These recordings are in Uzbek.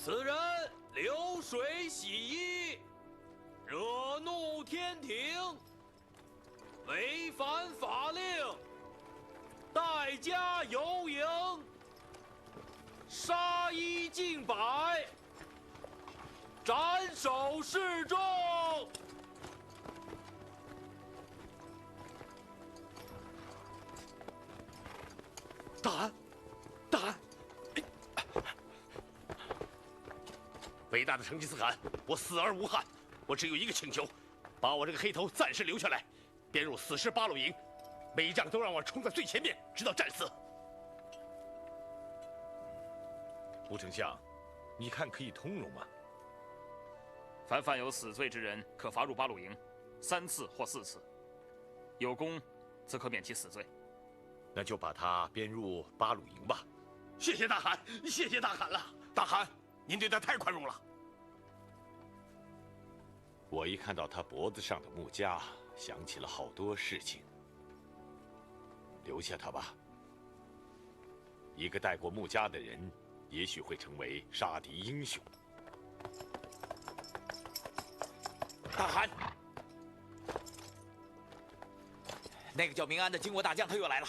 此人流水洗衣，惹怒天庭，违反法令，代加有刑，杀一儆百，斩首示众。大汗，大汗！伟大的成吉思汗，我死而无憾。我只有一个请求，把我这个黑头暂时留下来，编入死尸八路营，每一仗都让我冲在最前面，直到战死。吴丞相，你看可以通融吗？凡犯有死罪之人，可罚入八路营3次或4次，有功则可免其死罪。那就把他编入八路营吧。谢谢大汗，谢谢大汗了。大汗，您对他太宽容了。我一看到他脖子上的木枷，想起了好多事情。留下他吧。一个戴过木枷的人，也许会成为杀敌英雄。大汗，那个叫明安的金国大将他又来了。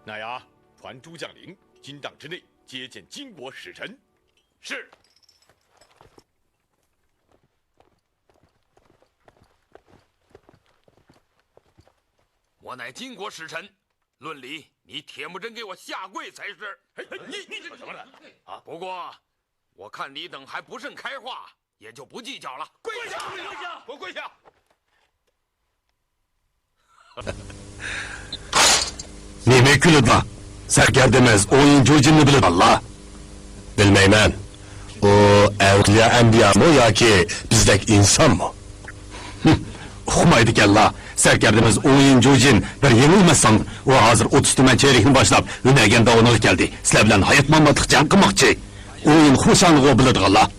那呀，传诸将领，金帐之内接见金国使臣。是。我乃金国使臣，论理你铁木真给我下跪才是。你这什么人啊？不过，我看你等还不甚开化，也就不计较了。跪下！跪下！我跪下！Nime külüdla? Serkerdemiz oyuncu cinni bilid Allah. Bilmeymen. O evliya enbiya mı ya ki bizdek insan mı? Uqmaydı Allah. Serkerdemiz oyuncu cin bir yenilmezsen o hazır 30 tümen çeyrekini başlap ünegen davanağı geldi. Sizler bilen hayat mamlatık can kımakçı. Oyun huşanlığı bilid Allah.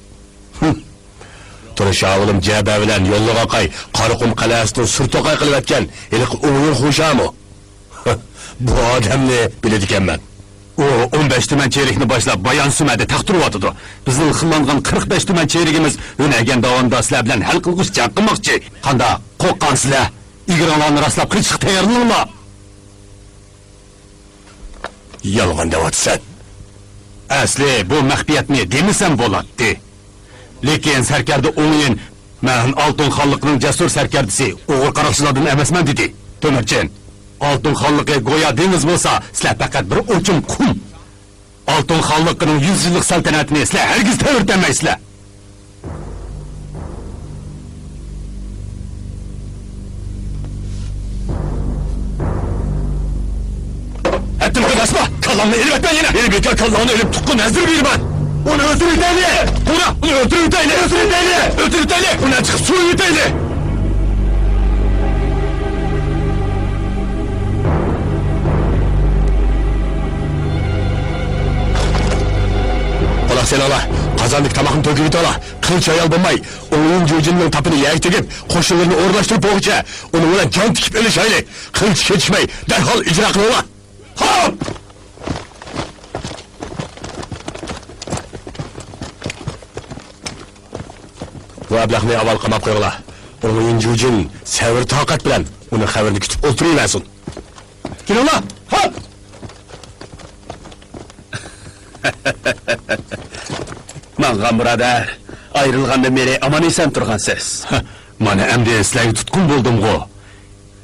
Turış ağılım cebe bilen yolluğa kay Karakum kalasının sırtokay kılıp etken ilik oyun huşa mı? Bu adamni bilediken ben. O 15 tümen çeyrekini başlap bayan sümede taktırıvatıdı. Bizning xillangan 45 tümen çeyregimiz önegen davanda sizler bilen hal qilg'uch jang qilmoqchi. Qanda qo'rqqan sizlar? İgranlarni rastlab qilishga tayyormisiz? Yolg'on deyapsan. Asli bu maxfiyatni demasam bo'ladi. Lekin sarkarda o'yin men Oltin xonliqning jasur sarkardisi o'g'il qaroqchilardan emasman dedi. To'mirchin. Oltin xonliqi go'yo dengiz bo'lsa, sizlar faqat bir o'chim qum. Oltin xonliqining 100 yillik saltanatini sizlar hargiz ta'virtamaysizlar. Ettim koyasma, kallanını elip etmen yine. Beni bekar kallanını elip tutkun hazır bir ben. Onu öldürün deli! Onu öldürün deli! Öldürün deli! Öldürün deli! Ona çıkıp suyu deli! Ola sen ola! Kazandık tamahın töküyüt ola! Kılıç ayal bulmay! Onun cücünün tapını yayık tekip, koşullarını uğurlaştırıp boğuça! Onu ona can tikip ölüş hayli! Kılıç geçmey! Derhal icra kıl ola! Hop! Bu ablaqni avval qamab qo'yinglar. O'yinchi uchun sabr toqat bilan uni xabarini kutib o'tiraversin. Kelinglar. Hop! Mang'am birodar, ayrılgandan beri aman esan turgansiz. Mana endi sizlarga tutqun bo'ldim-ku.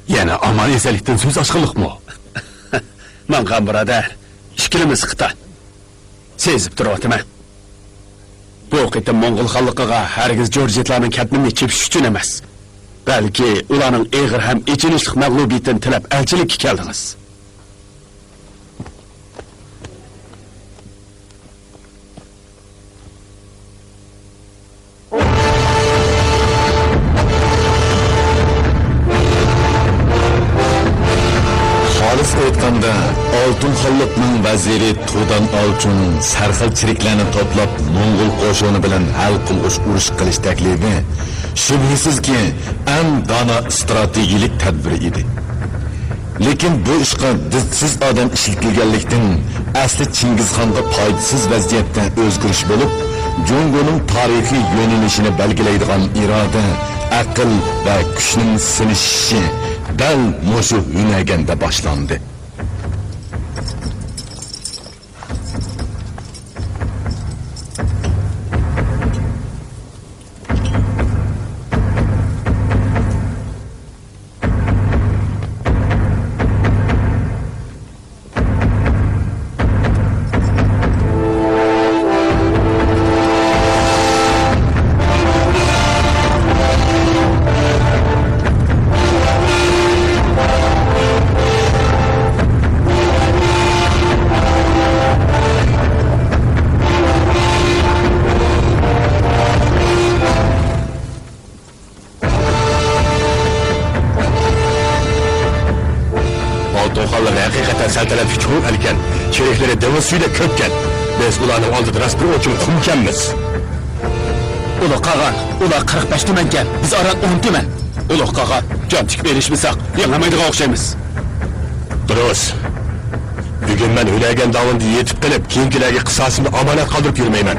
Yana aman esanlikdan so'z ochqinlikmi? Mang'am birodar, ishkilimiz qita. Sezib turibman. Bu qitim Moğol xalqiga hargiz Jorjetlarning katmini chepish uchun emas. Balki ularning eg'ir ham echinishlik mag'lubiyatini tilab elchilikka keldingiz. Xolis aytganda, Oltin xonliqning vaziri Tudan Olchun sarxilchiliklarni to'plab Mo'ng'ul qo'shini bilan hal qilg'uch urush qilish taklifi shubhisizki eng dono strategik tadbir edi. Lekin bu ishqa didsiz odam ishlatilganlikdan asli Chingizxonga foydasiz vaziyatda o'zgarish bo'lib, Jungoning tarixiy yo'nalishini belgilaydigan iroda, aql va kuchning sinishishi dal mushu Hunaganda boshlandi. Saltanatı çoğun erken, çerekleri deniz suyla köpken, biz ulanın aldığı rast bir uçum kumkenmiz. Ulu Kağan, ula 45 tümenken, biz aran 10 tümen. Ulu Kağan, can çıkıp erişmişsek, yanlamaydığa okşayımız. Duruz. Bugün ben Hülagen Dağı'nda yetip gelip, kiyinkilerge kısasını amanet kaldırıp yürümeymen.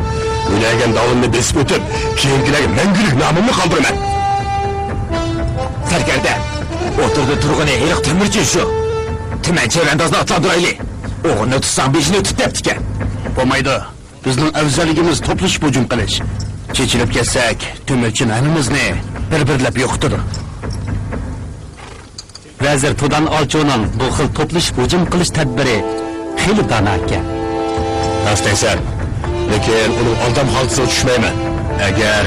Hülagen Dağı'nda besip ötüp, kiyinkilerge mengülük namımı kaldırmaymen. Serkerde, oturdu turğunu eğrik tümirci şu. Tümen çevrendazını atlandıraylı. Oğunu tutsan beşini tut deptiken. Olmaydı. Bizning afzalligimiz to'plish hujum qilish. Chechilib ketsak, tümerçin hamimizni bir-birlab yo'qotadi. Vazir Tudan Olcho'ning bu xil to'plish hujum qilish tadbiri xeyli dono ekan. Rastlaysan, lekin uning odam holatiga tushmayman. Agar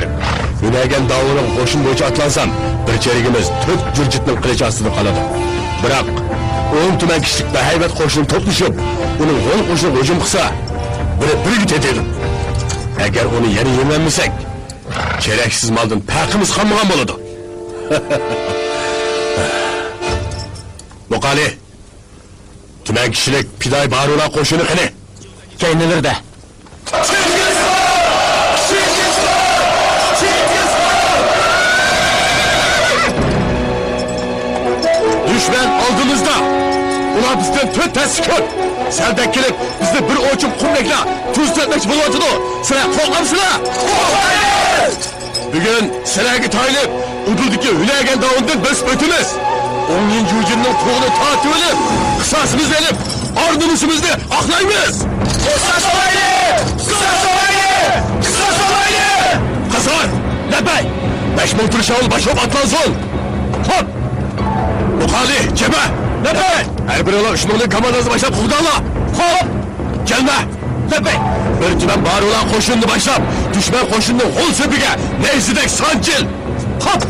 Hunagan Dovulning qo'shin bo'yicha atlansam, bir cherigimiz 4 jurjitning qilichi ostida qoladi. Biroq 10 tuman kishilik bahaybat qo'shin to'plashib, uning g'ol qo'shin hujum qilsa, bir yut edelim. Agar uni yana yengolmasak, keraksiz maldan farqimiz qolmagan bo'ladi. Muqali, tuman kishilik Piday Barula qo'shini qani? Kaynalarda. Düşman oldimizda. Ular bizden 4 tasdik. Selden kelib, bizni bir o'chim qumlikla tuzlatmoqchi bo'lyapti. Sizlar qo'rqamsizlar? Qo'rqmaymiz! Bugun sizlarga tayinib, Uduldagi Hunagan Dovundan biz o'timiz. 10 yil yujinning to'g'rini tortib olib, qisosimizni olib, ordumushimizni oqlaymiz. Qisas olayli! Qisas olayli! Qisas olayli! Qasor, labay! 5 ming turishol bashop atlansin. Hop! Muqali, Cema! Labay! Her bir ola 3 minglik komandasini başlap Quvdala! Hop! Kelme! Labay! Bir tuman bari olan qo'shinni başlap, düşman qo'shinning qo'l sepiga neyzidek sancil! Hop!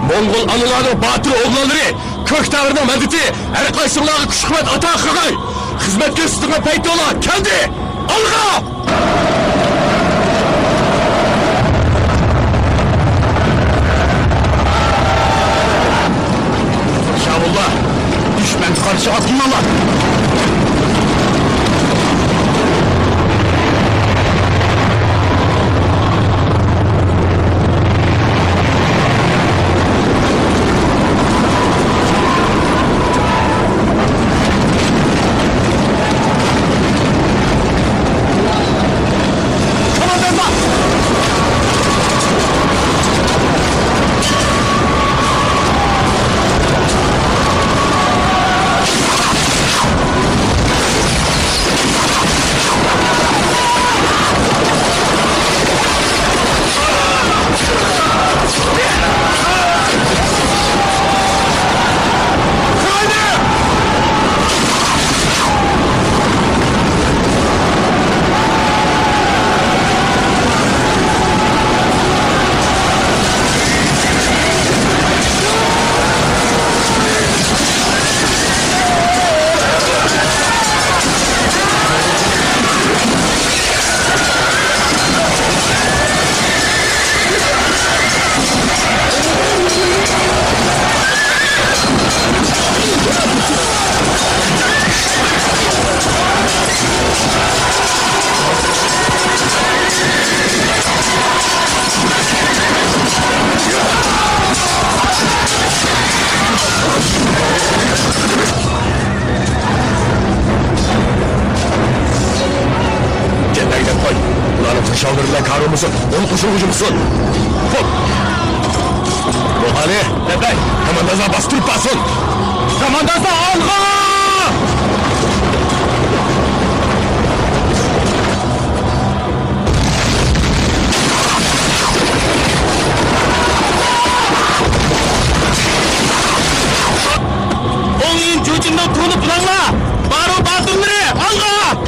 Mongol anılarının batır oğlanları, kök davrının mediti, her qaysilarga kuch-quvvat ata qilg'ay! Xizmatga ustiga payti ola, keldi! Alg'a! Şavullah! Düşman karşı atılmalar! Karı mısın? Onun koşulgucu musun? Hop! Rohani, Lebey, komandanıza bastırıp basın! Komandanıza alğa! Onun çocuğundan tuğunu planla! Baro batınları, alğa!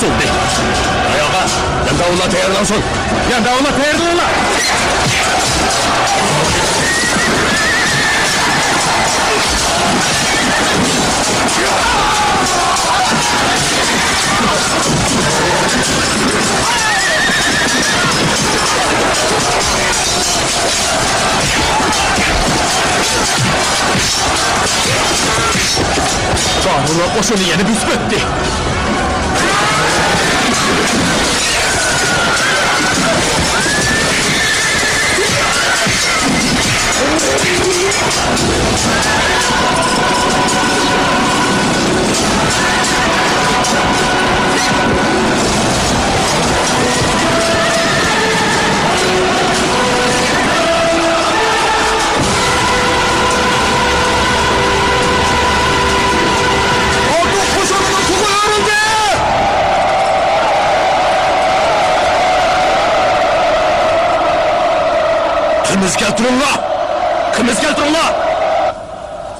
Soldi. Ayağa. Yandavullah tayarlansın. Yandavullah tayarlanlar. Bağırlar boşunu yeni büsbetti. Kimiz keltirinlar! Kimiz keltirinlar!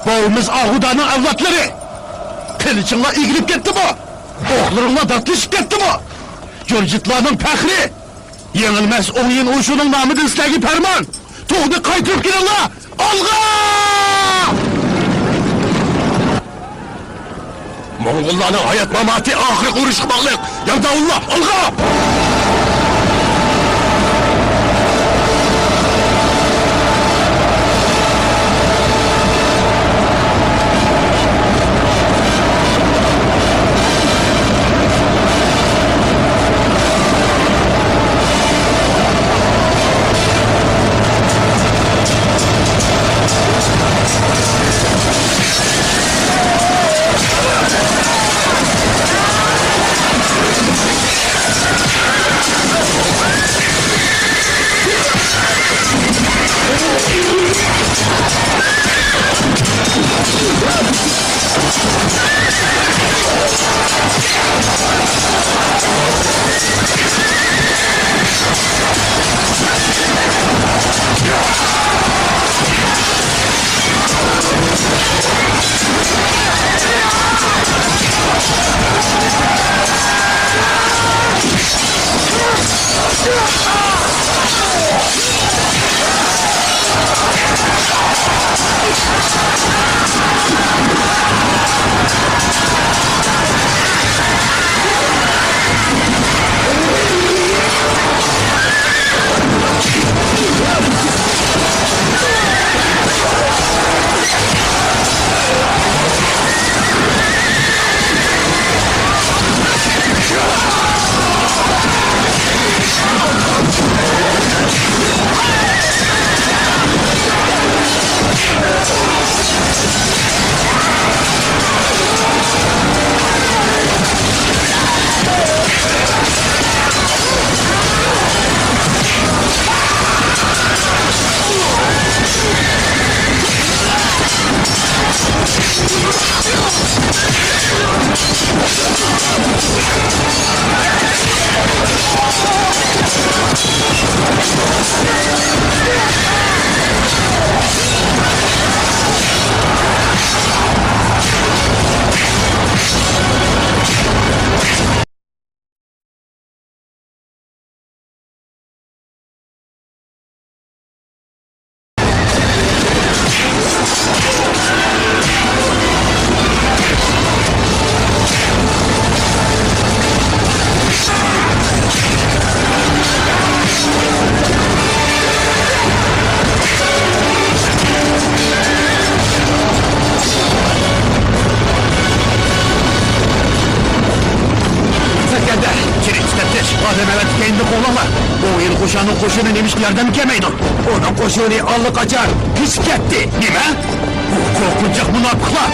Boğumuz Ahuda'nın evlatları! Kılıçınla ilgilip gitti mi? Oğlarınla dartışıp gitti mi? Gürcitlarının pekri! Yenilmez oyun uçunun namıdı islegi perman! Tuğdu kaytırıp girinler! Alga! Moğolların hayat mamati ahire uğraşmaklık! Yandavullah! Alga! Adem evet kendi kollama. O yıl kuşanın koşunu demiş yerden kemeydi. Onun koşunu allı kaçar. Hiç gitti. Nime? Bu korkunacak münafıklar.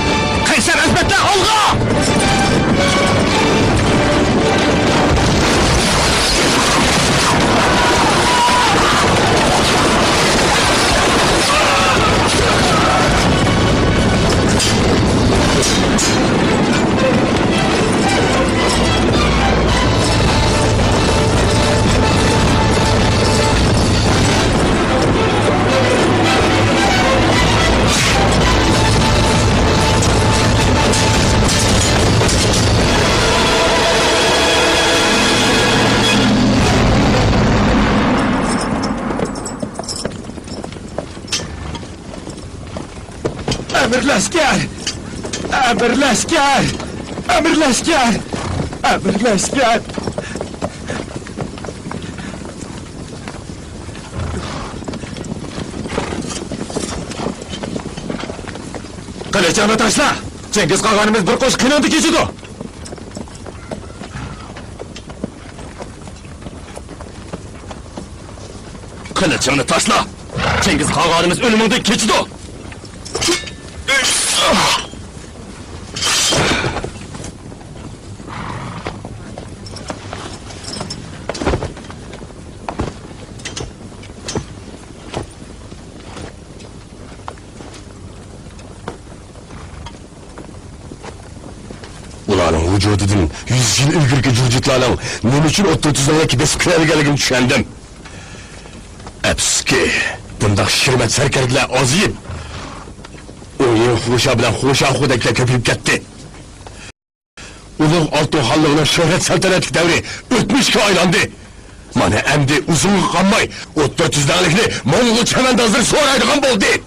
Kayser ezbetle alga! Emirleşker! Emirleşker! Emirleşker! Emirleşker! Kılıçını taşla! Cengiz Kağan'ımız bir koş kınandı geçidi! Kılıçını taşla! Cengiz Kağan'ımız ölümünde geçidi! Ulanın vücududan 100 yıl ilgirki cürcütlarının neme için 30'lardaki besipkilergeligini düşendim. Epski, bundaq şirmet serkerdiler aziyip, o'yin xo'sha bilan xo'sha xudaklar ko'payib ketdi. Ulug' Oltin xonligining shuhrat saltanatli davri o'tmishga aylandi. Mana endi uzun qolmay 30'larlikni Mo'ng'ul chamandozlar so'raydigan bo'ldi.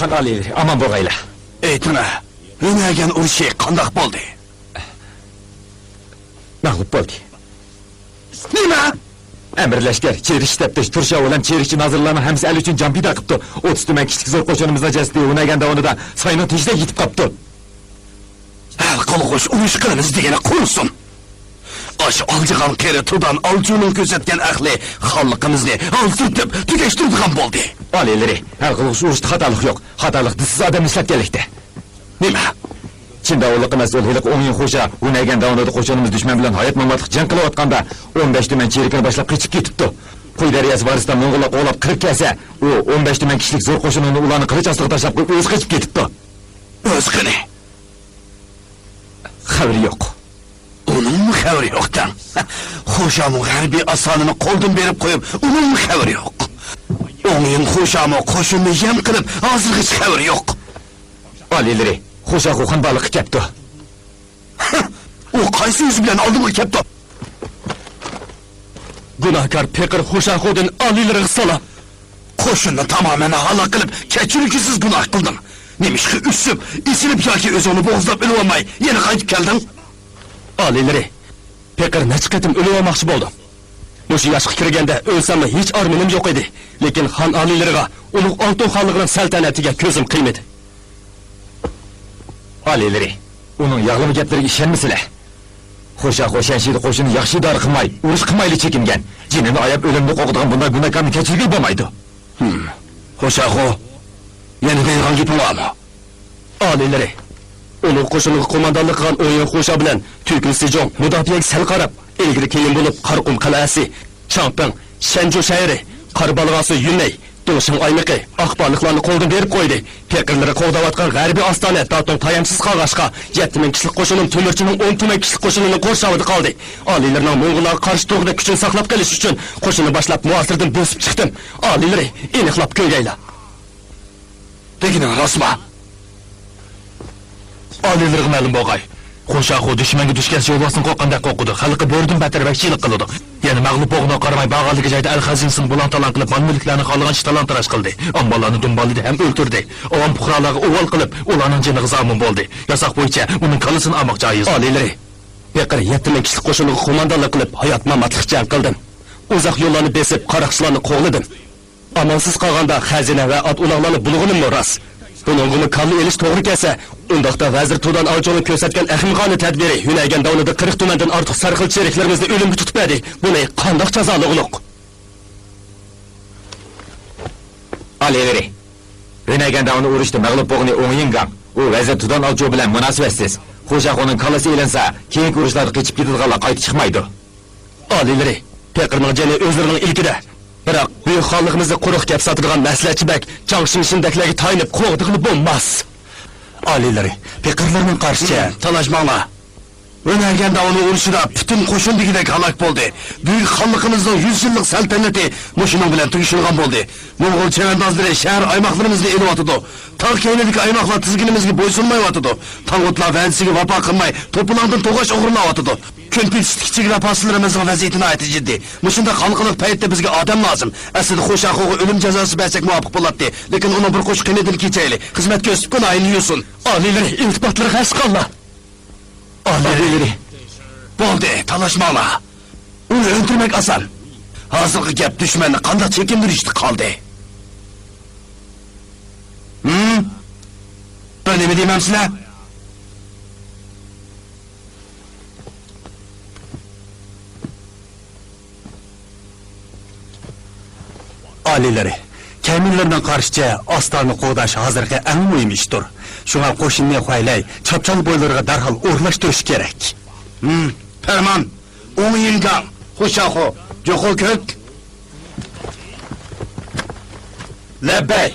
Qanaqalar, aman bo'lg'aylar. Aytma, o'ynagan urushi qandoq bo'ldi? Mag'lub bo'ldi. Nima? Emirleşker, Çeriş teptiş, Turşa olan Çerişçi nazırlarının hemsi el üçün can pida qıptı. 30 tümen kişilik zor koşanımızda cesti, o'ynaganda onu da sayının tejde yitip qaptı. Her qolğuş uruş qilamiz degeni qursin. Aş alcıgan qeri tudan alcunun gözetken ahli xalqimizni alsırtıp tükeştirdigan bo'ldi. Alileri, her qolğuş uruşda xatalık yok. Xatalık disiz adam islatganlikda. Nima? Çin davulluq emas o'lhilik 10 yil xo'ja, o'ynaganda onu da qo'shnimiz dushman bilan hayot mamotlik jang qilayotganda 15 tuman cherikini boshlab qochib ketibdi. Qo'y daryasi varisdan Mo'ng'ullar qo'lab kirib kelsa, u 15 tuman kishilik zo'r qo'shinini ularni qilich ostiga tashlab qo'yib o'zi qochib ketibdi. O'zgini. Xabari yo'q. Onun xabari yo'qdan. Xo'janing harbiy asonini qo'ldan berib qo'yib, uning xabari yo'q. 10 yil xo'jami qo'shinni yem qilib, hozirgacha xabari yo'q. Alileri, Xo'ja Qo'qon baliqi kepti. O qaysi o'zi bilan oldimga kepti? Gunohkor Pekir Xo'jaxo'dan Alileri qisala. Qo'shinni tamamen halok qilib, kechiruvchisiz gunoh qildim. Nemishki üssüp, isilib yoki o'zini bo'g'izlab o'lib olmay, yana qaytib keldim. Alileri, Pekir necha qatim o'lib olmoqchi bo'ldi. O'sha yoshga kirganda o'lsammi hech armonim yo'q edi. Lekin xon Alileriga, ulug' Oltin xonligining saltanatiga ko'zim qiymadi. Alileri, onun yağlımı gaplariga ishonmasizlar. Xo'ja Xo'shanshid qo'shini yaxshi idora qilmay, urush qilmayli chekingan. Jinini ayab o'limni qo'g'digan bunday gunohkorni kechirib bo'lmaydi. Xo'ja Xo, Yana deyilgan gapim bormi? Oliylari, ulug' qo'shinga qo'mondonlik qilgan O'yin Xo'sha bilan Tukul Sejong mudofaaga sal qarab, ilgari keyin bo'lib Qarqum qal'asi, Changping, Shanju shahri, Qarbalg'asi Yunay, Do'shin aymiqi axborliklarni qo'ldan berib qo'ydi. Pekinlari qo'g'dayotgan g'arbiy ostona Datong tayamsiz qolg'ashqa 7000 kishilik qo'shinim Temirchining 10,000 kishilik qo'shinini qo'rshavida qoldi. Oliylarning Mo'ng'ullarga qarshi to'g'ri kuchini saqlab qolish uchun qo'shinni boshlab muasirdan bosib chiqdim. Oliylari, aniqlab ko'rgaylar. Degini rostmi? Oliylariga ma'lum bo'lg'ay. Qo'shaxo dushmanga dushgan yo'lbosini qo'qqanda qo'qqidi. Xalqi bo'rdan battar vakchilik qildi. Yana mag'lub bo'lg'una qaramay bag'aligi joyda al-Xazinsin bulan-talan qilib mol-mulklarni xohlagan ishtalan tarash qildi. Ammolarni dumbolida ham o'ltirdi. Avam fuqarolarga o'g'il qilib, ularning jiniga zomin bo'ldi. Yasoq bo'yicha uning qalasini olmoq joiz. Oliylari, beqir 7000 kishilik qo'shinga qo'mondonlik qilib, hayot mamatlik jang qildim. Uzoq yo'llarni besib, qaroqchilarni qo'g'ladim. Amonsiz qolganda xazina va ot uloqlarni bulg'unim rost. Buningni kalli elish to'g'ri kelsa, undaqda vazir Tudan Avjoni ko'rsatgan ahmoqona tadbiri Yunaygan davlatida 40 tumandan ortiq sarxil sheriklarimizni o'limga tutib berdi. Buni qandoq jazoliqliq? Oliylari, Yunaygan davlatini urushda mag'lub bo'lgan O'yingan, u vazir Tudan Avjo bilan munosabatsiz. Xo'jaxoning qalasi elinsa, keyingi urushlarda qochib ketadiganlar qaytib chiqmaydi. Oliylari, Peqirning jani o'zlarining ilkida. Biroq buyuk xonligimizni quruq gap sotadigan maslahatchibak Changshinshindaklarga tayinib qo'g'diqni bo'lmas. Oliylari, Peqirlarning qarshicha talashmanglar. O'nagan davoni urushida butun qo'shin degidek halok bo'ldi. Buyuk xonligimizning 100 yillik saltanati mushuning bilan tugishilgan bo'ldi. Mo'ng'ul chavandozlari shahar aymoqlarimizni elib otdi. Tog' keynidagi aymoqlar tizginimizga bo'ysunmayotdi. Tang'utlar va'dasiga vafo qilmay, to'polondan to'g'ash o'g'irlayotdi. Kun pechitlik chegara posllarimizning vaziyatini aytib jiddiy. Mushunda xalqlik paytda bizga odam lozim. Aslida Xo'shaxo'ga o'lim jazosi bersak muvofiq bo'ladi, lekin uni bir qo'sh qinidan kechayli. Xizmatga o'sib qo'yayni yusun. Oliylari, iltifatlar xas qilma. Oliylari, bo'ldi, talashmanglar. Uni o'ldirmak oson. Hozirgi gap dushmanni qanday chekindirishdi qoldi. Ben nima deymamsizlar? Oliylari, kamillardan qarshicha ostonni qo'g'dash hozirgi eng muhim ishdir. Shunga qo'shinni qo'ylay, chapchal bo'ylariga darhol o'rlashtirish kerak. Farmon, O'yingan, Xo'shaxo, Jo'xo'ko'k. Labbay.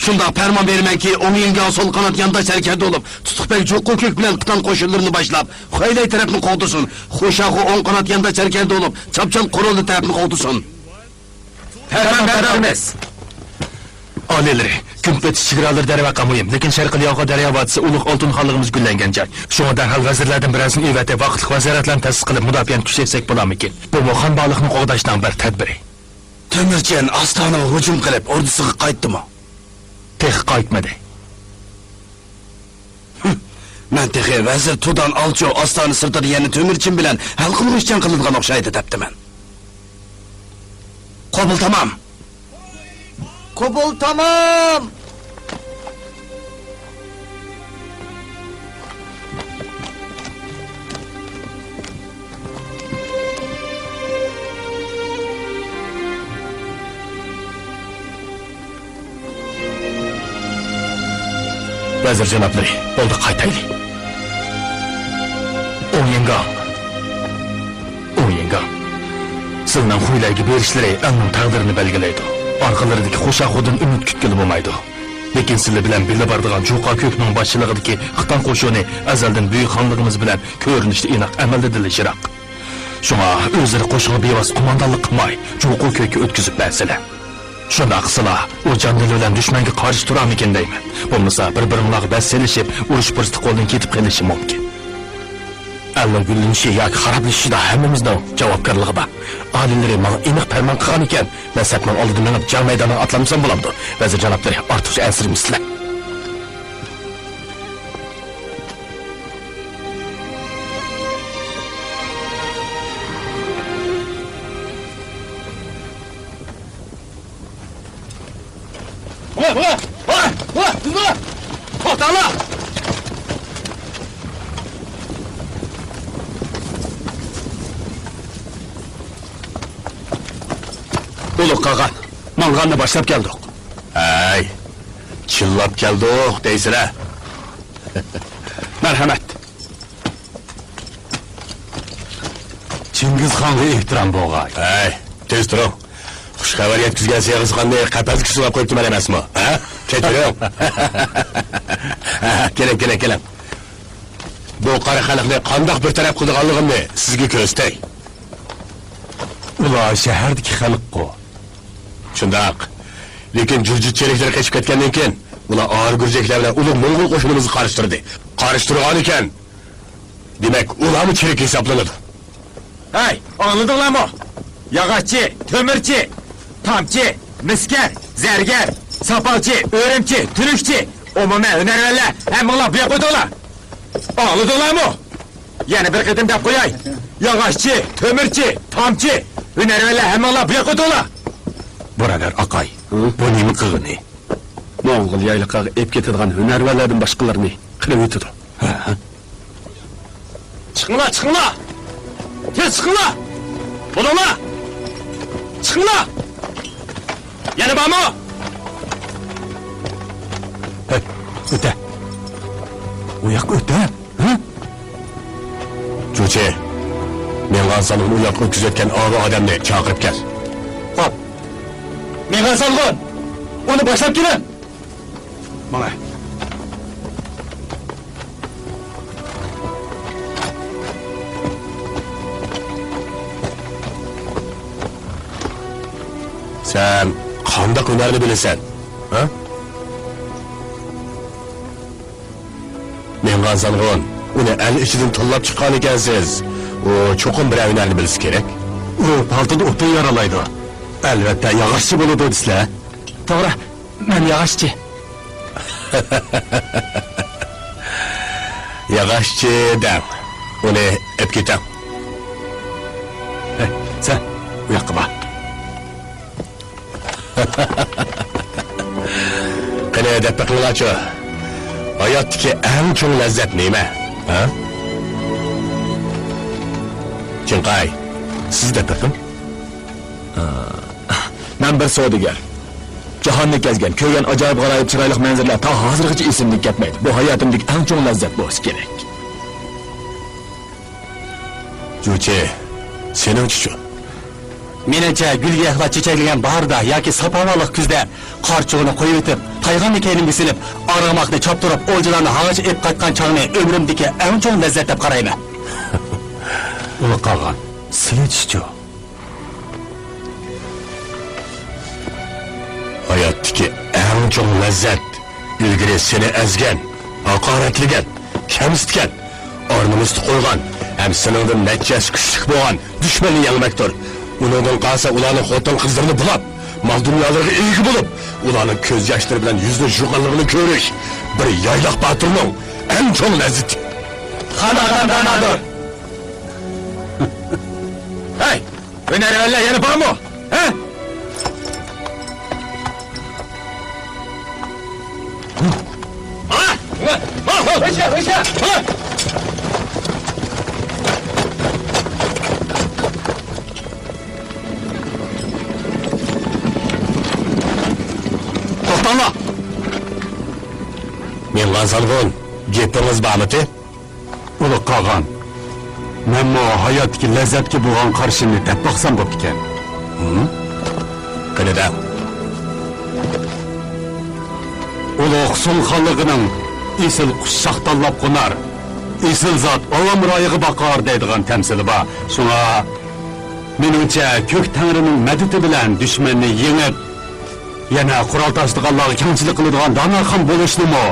Shunda farmon bermanki, O'yingan sol qanot yondash harakatda bo'lib, Tutuqbek Jo'xo'ko'k bilan Qitan qo'shinlarini boshlab, Xo'ylay tarafni qo'g'disin. Xo'shaxo o'ng qanot yondash harakatda bo'lib, chapchal Qo'rolli tarafni qo'g'disin. Farmon beramiz. Oliylari, Kumpet chegaralar darvaqa muhim, lekin Sharqiy Yo'g'a daryo vodisi ulug' oltin xonligimiz gullangan joy. Shunga darhol vazirlardan birazini evatib, vaqtli vaziratlarni ta'sis qilib, mudofaani kuchaytirsak bo'larmikin? Bu Mo'xon baliqni qo'g'dashdan bir tadbiri. Temirchan Ostonaga hujum qilib, ordisiga qaytdimi? Tex qaytmadi. Men texi vazir Tudan Alcho Ostona sirtida yana Temirchan bilan hal qilishchan qilingan o'xshaydi debdiman. Qabul tamam. Qabul tamam. Vazir janoblari, bo'ldi qaytaylik. O'yingan. Sizning Xo'ylarga berishlari anning taqdirini belgilaydi. Orqalaridagi Xo'shaxo'dan umid kutgili bo'lmaydi. Lekin sizlar bilan birga boradigan Jo'xo'ko'kning boshchiligidagi Xitan qo'shini azaldan buyuk xonligimiz bilan ko'rinishda aniq amalda dilishroq. Shunga o'zlari qo'shini bevos qo'mondonlik qilmay, Jo'xo'ko'kka o'tkazib bersalar. Shunda qilsalar, u jonli bilan dushmanga qarshi turamikin deyman. Bo'lmasa bir-biringlarga bas selishib, urush fursati qo'ldan ketib qolishi mumkin. Alloh gulinishi yoki xarablashishida hammamizning javobgarligi bor. Oliylari menga aniq farmon qilgan ekan, men satman oldida menib jang maydoniga atlamsam bo'lamdi. Vazir janoblari, ortiqcha ansirmisizlar. To'xtanglar! Ulug' qog'on, mang'anni boshlab keldik. Ay, chillab keldik deysizlar. Marhamat. Chingizxonga ehtirom bo'g'ay. Hey, tez turing. Xushxabar yetkazgan Chingizxonni qafasga sulab qo'yibdiman emasmi? Ha? Kechiring. Keling. Bu qora xalqni qandoq bir taraf qilganligimni sizga ko'rsatay. Ular shahardagi xalq-ku. Shundoq. Lekin jurjitchiliklar qochib ketgandan keyin ular og'ir gurjaklar bilan ulug' mo'ng'ul qo'shinimizni qarishtirdi. Qarishtirgan ekan. Demak, ularni cherik hisoblanadi. Hey, anladinglarmi? Yog'ochchi, to'mirchi, tomchi, miskar, zargar, sopolchi, o'rimchi, turukchi, umuman hunarvanlar hammalar bu yoqqa o'tinglar. Anladinglarmi? Yana bir qatim deb qo'yay. Yog'ochchi, to'mirchi, tomchi, hunarvanlar hammalar bu yoqqa o'tinglar. Buralar aqay. Bu nima qilg'ini? Mo'ng'ul yayliqqa ep ketadigan hunarvanlardan boshqalarni qilib o'tadi. Chiqinglar! Tez chiqinglar! Bo'linglar! Chiqinglar! Yana bormi? O'ta. U yoqqa o'ta. Cho'chi. Men g'azalni u yoqqa o'tkazayotgan og'ir odamni chaqirib kel. Hop. Men g'azalg'on. Uni boshlab kelin. Mana. Sen qandoq hunarni bilasan? Ha? Men g'azalg'on. Uni el ichidan to'llab chiqqan ekansiz. O cho'qim bir hunarni bilsa kerak. U paltada o'tin yaralaydi. Albatta, yog'ochchi bo'ladi deysizlar. To'g'ri, men yog'ochchi. Yog'ochchi dam. Uni ep ketam. Sen u yoqqa bor. Qani deb qilinglarchi. Hayotdagi eng cho'ng lazzat nima? Ha? Chinqay, siz deb qiling. Men bir savdogar. Jahonni kezgan, ko'rgan ajoyib g'aroyib chiroyli manzarlar ta hozirgacha esimdan ketmaydi. Bu hayotimdagi eng cho'ng lazzat bo'lsa kerak. Jo'chi, seningchi-chu? Menimcha gulga ehlat chechaklangan baharda yoki sapavaliq kuzda qorchug'ini qo'yib o'tib, payg'amni kayrimga silib, arg'amoqni choptirib, o'ljalarni havacha ep qaytgan chog'ni umrimdagi eng cho'ng lazzat deb qarayman. Uni qolgan, sizchi? Hayotdagi eng cho'ng lazzat ilgari seni ezgan, haqoratlagan, kamsitgan, o'rnimizda qo'ygan, ham seningdan natijasi kuchli bo'lgan dushmanni yengmakdir. Ulardan qalsa ularning xotin qizlarini bulab, mal dunyolarga ega bo'lib, ularning ko'z yoshlari bilan yuzni juqanligini ko'rish bir yayloq batirning eng cho'ng lazzati. Qanaqa danadir. Hey, hunarvanlar yana bormi? Ha? To'xtanglar. Men g'azalg'on, gapingiz bormi-ti? Uni qolgan. Men bu hayotdagi lazzatga bo'lgan qarshini deb baqsam bo'p ekan. Qanida? Ulug' sulxonligining esil qushshoq tanlab qo'nar. Esil zot Allamroyiga baqar deydigan tamsili bor. Shunga meningcha ko'k tangrining madadi bilan dushmanni yengib, yana qurol tashdiganlarga kamchilik qiladigan donaxon bo'lishnimi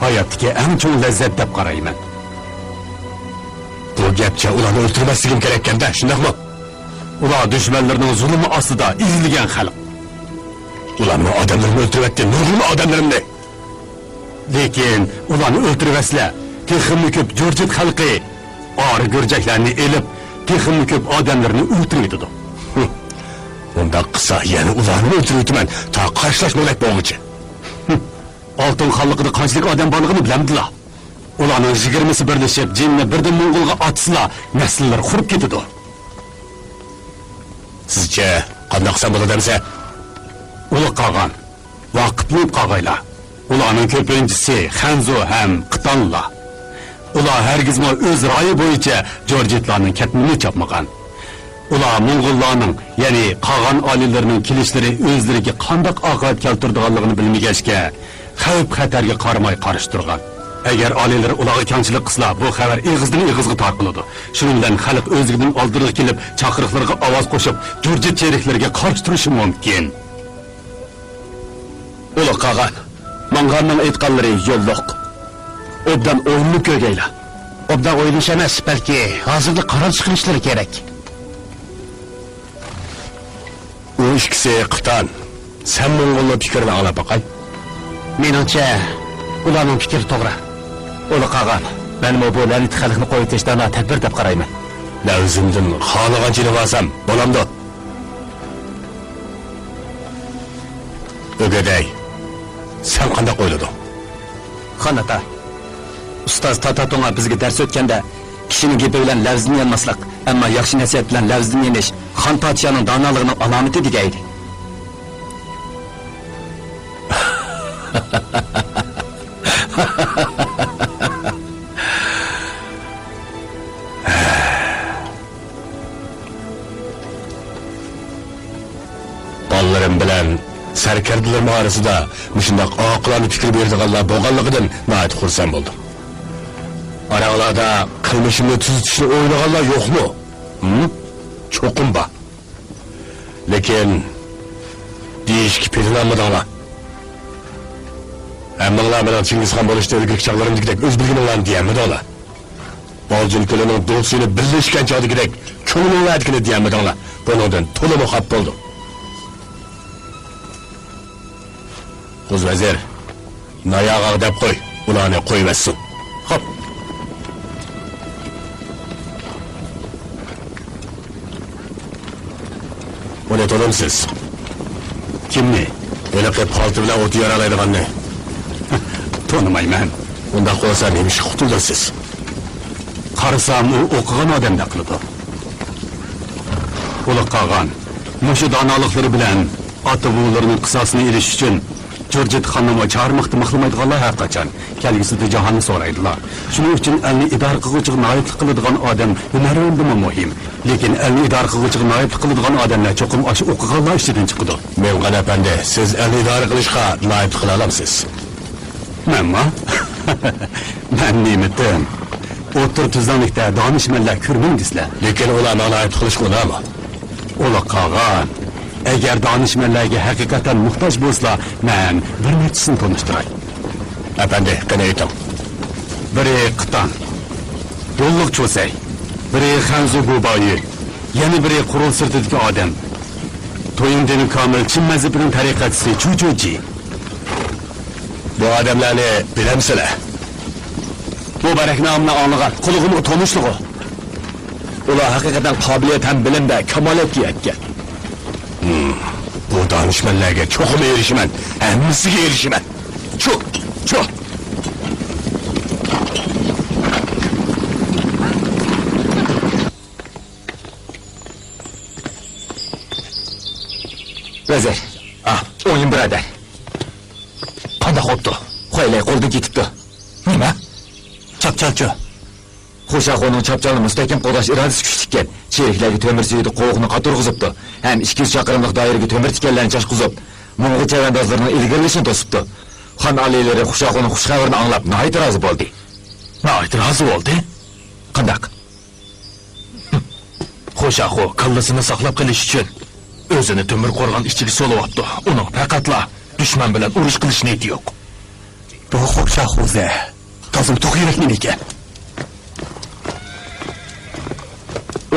hayotdagi eng cho'ng lazzat deb qarayman. Bu gapcha ularni o'ltirmasligim kerak ekanda, shundaqmi? Ular dushmanlarning zulmi ostida ezilgan xalq. Ularni odamlarni o'ltiribdi, nurli odamlarni. Lekin ularni o'ltiribsizlar, teximni ko'p jurjit xalqi ori gurjaklarni elib, teximni ko'p odamlarni o'ltiribdi. Unda qilsa yana ularni o'ltiribman, ta qarshilashmoqlik bo'lguncha. Oltin xalqida qanchalik odam borligini bilamdilar. Ularning 20si birlashib, jinni birdan Mo'ng'ulga atsizlar, nasllar qurib ketadi. Sizcha qanday qilsam bo'ladi demsa? Uli qolgan, vaqtni qolg'aylar. Ularning ko'pinchisi Xanzu ham Qitonlar. Ular hargizmi o'z ra'yi bo'yicha Jorjitlarning ketmini chopmagan. Ular Mo'ng'ullarning, ya'ni qolgan oliylarining kelishlari o'zlariga qanday oqibat keltiradiganligini bilmagachga, xavf-xatarga qaramay qarshi turgan. Agar oliylari ularga kamchilik qilsa, bu xabar eg'izdan eg'izga tarqaladi. Shuning bilan xalq o'zidan oldiriga kelib, chaqiriqlarga ovoz qo'shib, Jorjit cheriklariga qarshi turishi mumkin. Ular qolgan Manganning aytganlari yo'lliq. Obdan o'yinni ko'rgaylar. Obdan o'yinish emas, balki hozirda qaror chiqarishlari kerak. U ikkisi Qiton. Sen Mo'ng'ullar fikrini olib boqay. Menimcha, ularning fikri to'g'ri. Ular qolgan. Men bu lalit xalqni qo'yib tashlashdan tadbir deb qarayman. La o'zimdan xohlagancha bo'lsam, bo'lamdi. O'g'day. Sen qanday o'ylading? Xonata. Ustoz Tatatonga bizga dars o'tganda, kishining gapi bilan lafzini yanmaslik, ammo yaxshi nasihat bilan lafzini yenish xon podshoning donoligining alomati degaydi. Bolalarım bilan sarkardilar orasida shunday oqilona fikr beradiganlar bo'lganligidan nəhayət xursand bo'ldim. Aralarda qilmishimni tuzitishni o'ylaganlar yo'qmi? Cho'qim bor. Lekin deyishki planlamadinglar. Hammanglar bilan Chingizxon bo'lishda ilgari chaqlarimdagidek o'z bilgininglarni deyamidinglar. Boljin ko'lining do'sini birlashgan chog'dagidek ko'ngilinglardagini deyamidinglar. Bundan to'liq xafa bo'ldim. Qo'z vazir, nayog'a deb qo'y, ularni qo'ymassin. Xo'p. Buni to'limsiz. Kimni? O'laqib palti bilan o't yaralaydiganni. Tonimayman. Unda qo'ysa nima ish qutulasiz? Qarasam u o'qigan odamda qiladi. Ular qolgan. Mushu donoliqlari bilan ota-bobolarining qisosini elish uchun Jorjit xonimga chormiqni maqlamaydiganlar har qachon kelgisida jahonni so'raydilar. Shuning uchun elni idora qiluvchi noyiblik qiladigan odam hunarvandimi muhim. Lekin elni idora qiluvchi noyiblik qiladigan odamlar cho'qim oshi o'qiganlar ishidan chiqadi. Men qanapanda siz elni idora qilishga noyib qila olasiz. Menmi? Men nimitim? O'tir tuzlanlikda donishmandlar ko'rmangizlar. Lekin ular noyib qilishga ularmi? Ular qolgan. Eğer danışmanlarga haqiqatan muhtoj bo'lsa, men bir nechisini tanishtiray. Efendi, qani ayting. Biri Qiton, yo'lliq cho'say, biri Xanzu Go'boyi, yana biri Qurul sirtidagi odam. To'yindagi komil Chin mazhabining tariqatchisi Chuchuji. Bu odamlarni bilamsizlar? Bu barak nomini olgan, qulug'imga tanishlig'i. Ular haqiqatan qobiliyat ham bilimda kamolatga yetgan. Bu danışmanlarga çoxum erişimen, hammasiga erişimen. Çok. Vazir, o'yin birodar. Qanday qopti? Qo'ylay qo'lda ketibdi. Nima? Chapchalchi. Xo'shaxoning chapchalni mustahkam qo'llash irodasi kuchlikkan. Cheriklarga temir suydi qo'g'ni qaturg'izibdi. Ham 200 chaqirimlik doiraga temir tikanlarni chashqizib, Mo'ng'ul chavandozlarining ilgirlashini to'sibdi. Xon oliylari Xo'shaxoning xushxabarini anglab, nihoyat rozi bo'ldi. Nihoyat rozi bo'ldi? Qandaq? Xo'shaxo kallasini saqlab qolish uchun o'zini temir qo'rg'on ichiga so'layapti. Uning faqatla dushman bilan urush qilish niyati yo'q. Bu Xo'shaxo'za tozim to'g'rilikni ekan.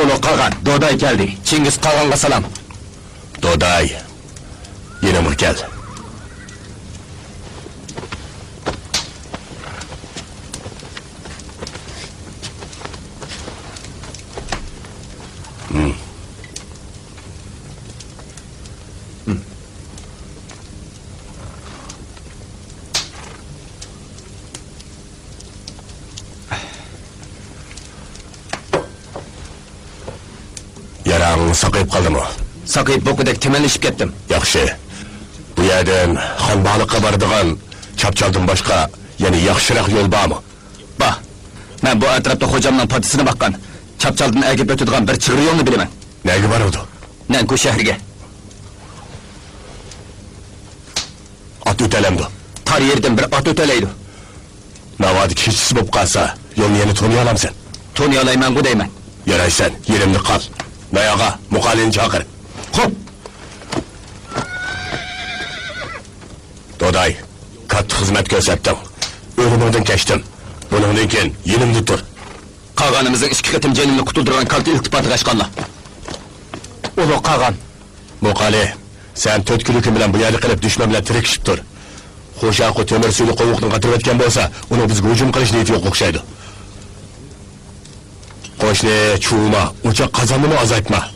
Ulu qolgan, Doday keldi. Chingiz Qog'onga salom. Doday, yana kel. Saqayib qoldimi? Saqayib bo'qidek temelishib ketdim. Yaxshi. Bu yerdan xonbaliqqa boradigan Çapçaldan başka yani yaxşıрақ yol barmı? Bah, ben bu etrafta hocamdan patisine bakkan, Çapçaldan egip ötüdüğün bir çıgır yolunu bilemem. Negi var oldu? Nenku şehrige. At ötelemdi. Tar yerden bir at öteleydi. Navadı keçisi bop kalsa, yolunu yeni tanıyalam sen. Tony alayman bu deymen. Yaray sen, yerimde kal. Nayağa, mukalini çakır. Hop! Doday, katı hizmet gösterdim. Ölümünden geçtim. Bunun için yerimde dur. Kağanımızın iki kıtım cenimini kutulduran kaltı iltifatı kaçkanla. Ulu Kağan. Mukali, sen tötkülükün bilen bu yeri kılıp düşmemle tirikişip dur. Hoşaqı tömür suylu kovuqdan qatırıp etken bolsa, onu bizga hücum qilish niyeti yo'q o'xshaydi. Qo'shni, chuvma, o'choq qazonini azaytma.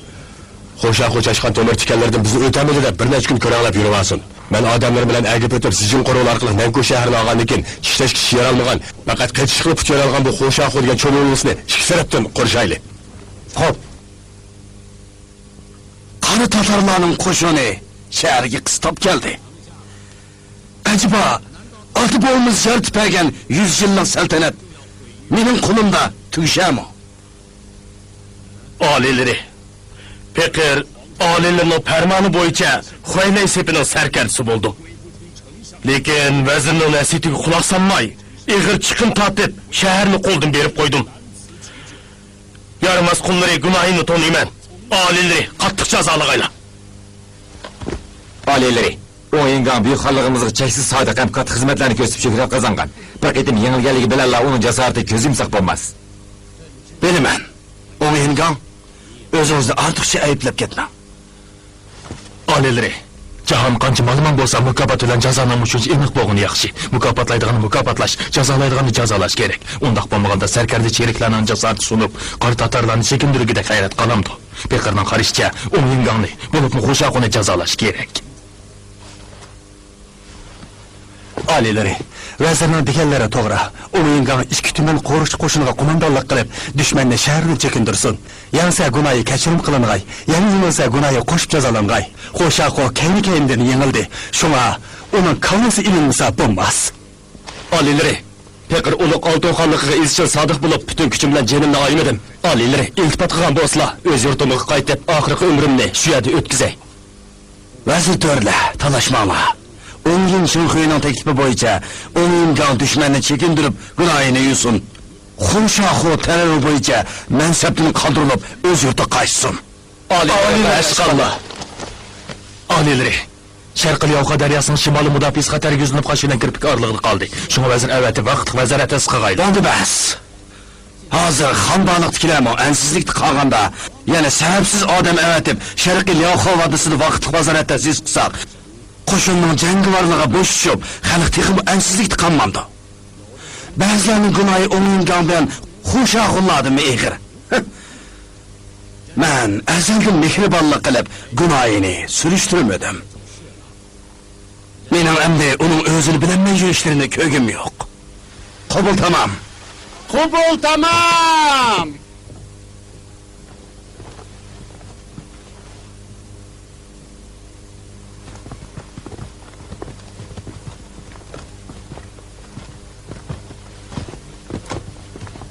Hoşaqı chashqan tömür tikanlardan bizni o'tamidi deb bir necha kun ko'ranglab yurmasin. Men odamlar bilan agib o'tib, sijin qo'rovlar orqali Nanko shahrini olgandan keyin ishlash kishi yaralmagan, faqat qaytish qilib put yaralgan bu Hoşaqı degan cho'lo'lisni ikki tarafdan qurshayli. Hop. Qari tatarlarning qo'shini shaharga qistab keldi. Acaba altı boğumuz yer tüpergen 100 yıllık saltanat benim kulumda tüyşe mi? Alileri. Pekir, alilerin fermanı boyunca Huaynay sepinin serkerisi buldu. Lekin vezirinin esitiga kulak sanmay, igir çıkın tatip şehrini koldum berip koydum. Yarımaz kulları günahını tonuymen. Alileri kattık cazalığıyla. Alileri. O yengan büyük halkımızı çeksiz sadık hem katı hizmetlerini kösüp şükürler kazangan. Bir etim yenilgeligi bilallah onun cesareti közüm saklanmaz. Bilimen, o yengan, özünüzde artıkça ayıplap gitme. Alileri, cahan kançı malıman bolsa mükafat ölen cazalamış için emek boğunu yakşı. Mükafatlaydığını mükafatlaş, cazalaydığını cazalaş gerek. Ondaq bolmaganda serkerdi çeyriklerinin cesareti sunup, qarı tatarlarını çekindirgide hayret kalamdı. Pekirden karışça, o yenganı, bulup mu Hoşaqı'nı cazalaş gerek. Alileri, vezirinin dikellere toğra, o yenganı iki tümen koruş koşunuğa kumandarlık kılıp, düşmenle şehrini çekindirsin. Yansa günahı keçirim kılınğay, yani yenilse günahı koşup cazalangay. Hoşaqı kendi kendinden yenildi, şuna onun kavgası ilinmese bulmaz. Alileri, Pekir uluk altın xanlıqıga izchil sadık bulup, bütün küçüm bilen cenimle aymedim. Alileri, iltifat kılan bolsla, öz yurtumu qaytip, ahırkı ömrümni şu yerde ötkizey. Vezir törle, talaşmama. 10 yıl Şınxuyu'nun teklifi boyunca, onu imkan düşmanını çekindirip, günahını yusun. Hoşaqı terörü boyunca, menseptini kaldırılıp, öz yurta kaçsın. Alileri eşkallah. Alileri, Şarkılı Yavka deryasının şimalı müdafiz xatarı yüzünüp kaşıyla kirpik ağırlığını kaldı. Şuna vezir evveti vakit vezirete sıkağaydı. Oldu bəs. Hazır xandanlık tikileme, ensizlik tıkağanda, yani sebepsiz adam evetip, Şarkılı Yavka vadısını vakit vezirete siz kısak, Qo'shinning jangovarlığa boş düşüp, xalq texim ensizlik tıkanmandı. Bazılarının günahı onun imkan bilen Hoşaqı'ladı mı eğir? Ben ezelden mehribanlık kılıp, günahını sürüştürmedim. Benim emdi onun özünü bilenmeyce işlerinde kögüm yok. Kubul tamam. Kubul tamam!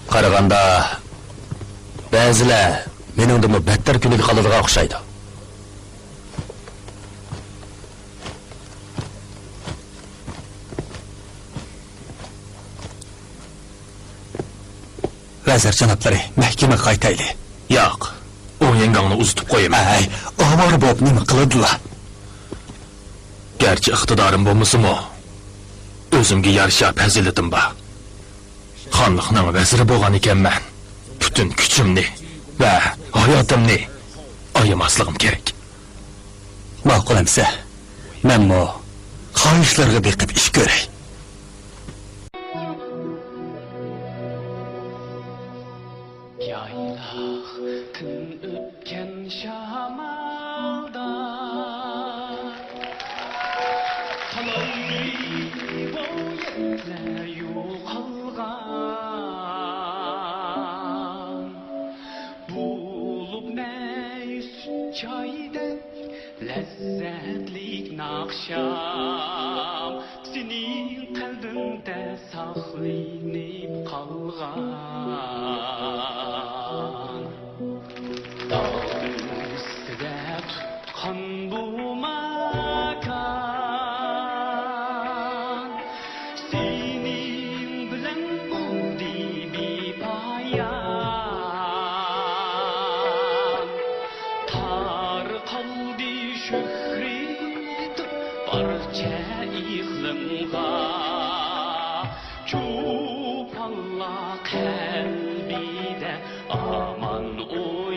Qaraganda, ba'zilar meningdimi battar kuniga qoladigan o'xshaydi. Vazir janoblari, mahkama qaytayli. Yo'q, o yengangni uzitib qo'yaman. Ay, ovora bo'lib nima qiladilar? Garchi iqtidorim bo'lmasa-mu, o'zimga yarasha fazilatim bor. Xonliqning vaziri bo'lgan ekanman. Butun kuchimni va hayotimni ayamasligim kerak. Ma'qul amsa, menmo xohishlarga beqib ish ko'ray. Yaylaq kun öpken şamalda Talay boyetler yo'qolgan Bulup ney süt çaydek lezzatlik nakşam Senin ықлиніп қалған Дау үстіде тұтқан бұл макан Сенің білін болды бейпаян Тар қалды шөһретіп барша иғлымға Çup Allah kalbide aman oy